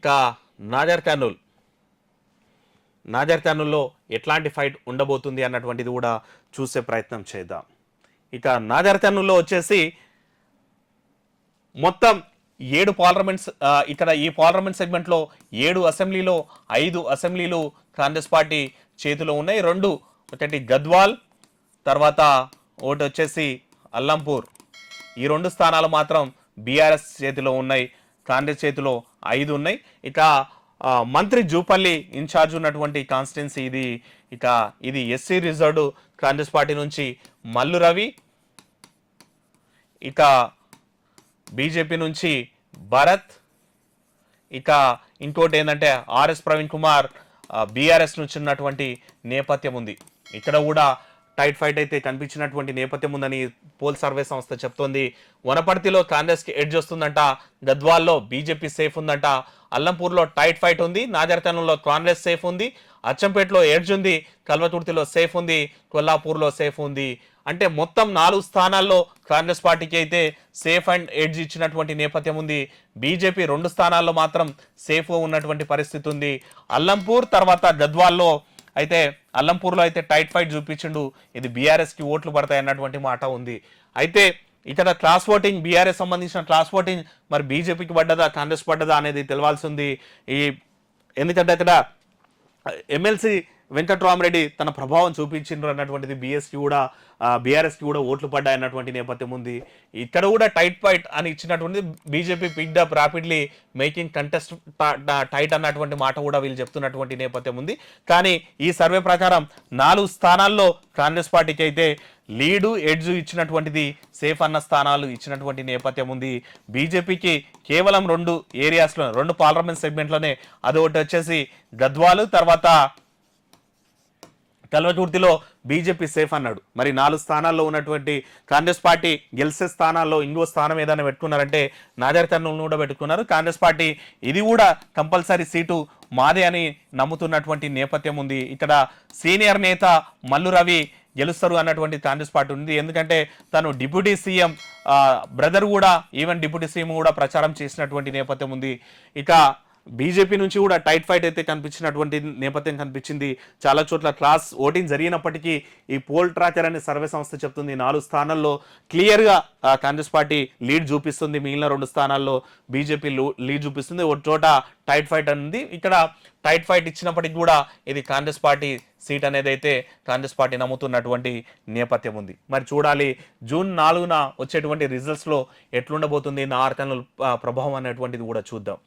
ఇక నాజర్ కర్నూల్లో ఎట్లాంటి ఫైట్ ఉండబోతుంది అన్నటువంటిది కూడా చూసే ప్రయత్నం చేద్దాం. ఇక నాజర్ కర్నూల్లో వచ్చేసి మొత్తం 7 పార్లమెంట్స్, ఇక్కడ ఈ పార్లమెంట్ సెగ్మెంట్లో 7 అసెంబ్లీలో 5 అసెంబ్లీలు కాంగ్రెస్ పార్టీ చేతిలో ఉన్నాయి. ఒకటి గద్వాల్, తర్వాత ఒకటి వచ్చేసి అల్లంపూర్. ఈ 2 స్థానాలు మాత్రం బీఆర్ఎస్ చేతిలో ఉన్నాయి, కాంగ్రెస్ చేతిలో 5 ఉన్నాయి. ఇక మంత్రి జూపల్లి ఇన్ఛార్జ్ ఉన్నటువంటి కాన్స్టిట్యున్సీ ఇది ఎస్సీ రిజర్వ్డ్ కాంగ్రెస్ పార్టీ నుంచి మల్లు రవి, ఇక బీజేపీ నుంచి భరత్, ఇక ఇంకోటి ఏంటంటే ఆర్ఎస్ ప్రవీణ్ కుమార్ బీఆర్ఎస్ నుంచి ఉన్నటువంటి నేపథ్యం ఉంది. ఇక్కడ కూడా టైట్ ఫైట్ అయితే కనిపించినటువంటి నేపథ్యం ఉందని పోల్ సర్వే సంస్థ చెప్తోంది. వనపర్తిలో కాంగ్రెస్కి ఎడ్జ్ వస్తుందంట, గద్వాల్లో బీజేపీ సేఫ్ ఉందంట, అల్లంపూర్లో టైట్ ఫైట్ ఉంది, నాజర్ కర్నూల్లో కాంగ్రెస్ సేఫ్ ఉంది, అచ్చంపేటలో ఎడ్జ్ ఉంది, కల్వతుర్తిలో సేఫ్ ఉంది, కొల్లాపూర్లో సేఫ్ ఉంది. అంటే మొత్తం 4 స్థానాల్లో కాంగ్రెస్ పార్టీకి అయితే సేఫ్ అండ్ ఎడ్జ్ ఇచ్చినటువంటి నేపథ్యం ఉంది. బీజేపీ 2 స్థానాల్లో మాత్రం సేఫ్గా ఉన్నటువంటి పరిస్థితి ఉంది. అల్లంపూర్ తర్వాత గద్వాల్లో అయితే అల్లంపూర్లో అయితే టైట్ ఫైట్ చూపించిండు, ఇది బీఆర్ఎస్కి ఓట్లు పడతాయి అన్నటువంటి మాట ఉంది. అయితే ఇక్కడ క్లాస్ ఓటింగ్, బీఆర్ఎస్ సంబంధించిన క్లాస్ ఓటింగ్ మరి బీజేపీకి పడ్డదా కాంగ్రెస్ పడ్డదా అనేది తెలవాల్సి ఉంది. ఎందుకంటే అక్కడ ఎమ్మెల్సీ వెంకట్రామరెడ్డి తన ప్రభావం చూపించిండ్రు అన్నటువంటిది బీఆర్ఎస్కి కూడా ఓట్లు పడ్డాయి అన్నటువంటి నేపథ్యం ఉంది. ఇక్కడ కూడా టైట్ ఫైట్ అని ఇచ్చినటువంటిది BJP picked up rapidly making contest tight అన్నటువంటి మాట కూడా వీళ్ళు చెప్తున్నటువంటి నేపథ్యం ఉంది. కానీ ఈ సర్వే ప్రకారం 4 స్థానాల్లో కాంగ్రెస్ పార్టీకి అయితే లీడు ఎడ్జు ఇచ్చినటువంటిది, సేఫ్ అన్న స్థానాలు ఇచ్చినటువంటి నేపథ్యం ఉంది. బీజేపీకి కేవలం 2 ఏరియాస్లో 2 పార్లమెంట్ సెగ్మెంట్లోనే, అదొకటి వచ్చేసి గద్వాలు, తర్వాత కల్వకుర్తిలో బీజేపీ సేఫ్ అన్నాడు. మరి 4 స్థానాల్లో ఉన్నటువంటి కాంగ్రెస్ పార్టీ గెలిచే స్థానాల్లో ఇంకో స్థానం ఏదైనా పెట్టుకున్నారంటే నాజర్ కర్నూలు కూడా పెట్టుకున్నారు. కాంగ్రెస్ పార్టీ ఇది కూడా కంపల్సరీ సీటు మాదే అని నమ్ముతున్నటువంటి నేపథ్యం ఉంది. ఇక్కడ సీనియర్ నేత మల్లు రవి గెలుస్తారు అన్నటువంటి కాంగ్రెస్ పార్టీ ఉంది. ఎందుకంటే తను డిప్యూటీ సీఎం బ్రదర్ కూడా, ఈవెన్ డిప్యూటీ సీఎం కూడా ప్రచారం చేసినటువంటి నేపథ్యం ఉంది. ఇక బీజేపీ నుంచి కూడా టైట్ ఫైట్ అయితే కనిపించినటువంటి నేపథ్యం కనిపించింది. చాలా చోట్ల క్లాస్ ఓటింగ్ జరిగినప్పటికీ ఈ పోల్ ట్రాకర్ అనే సర్వే సంస్థ చెప్తుంది 4 స్థానాల్లో క్లియర్గా కాంగ్రెస్ పార్టీ లీడ్ చూపిస్తుంది, మిగిలిన 2 స్థానాల్లో బీజేపీ లీడ్ చూపిస్తుంది. ఒక చోట టైట్ ఫైట్ అనేది, ఇక్కడ టైట్ ఫైట్ ఇచ్చినప్పటికీ కూడా ఇది కాంగ్రెస్ పార్టీ సీట్ అనేది అయితే కాంగ్రెస్ పార్టీ నమ్ముతున్నటువంటి నేపథ్యం ఉంది. మరి చూడాలి జూన్ 4న వచ్చేటువంటి రిజల్ట్స్లో ఎట్లుండబోతుంది నాజర్ కర్నూలు ప్రభావం అనేటువంటిది కూడా చూద్దాం.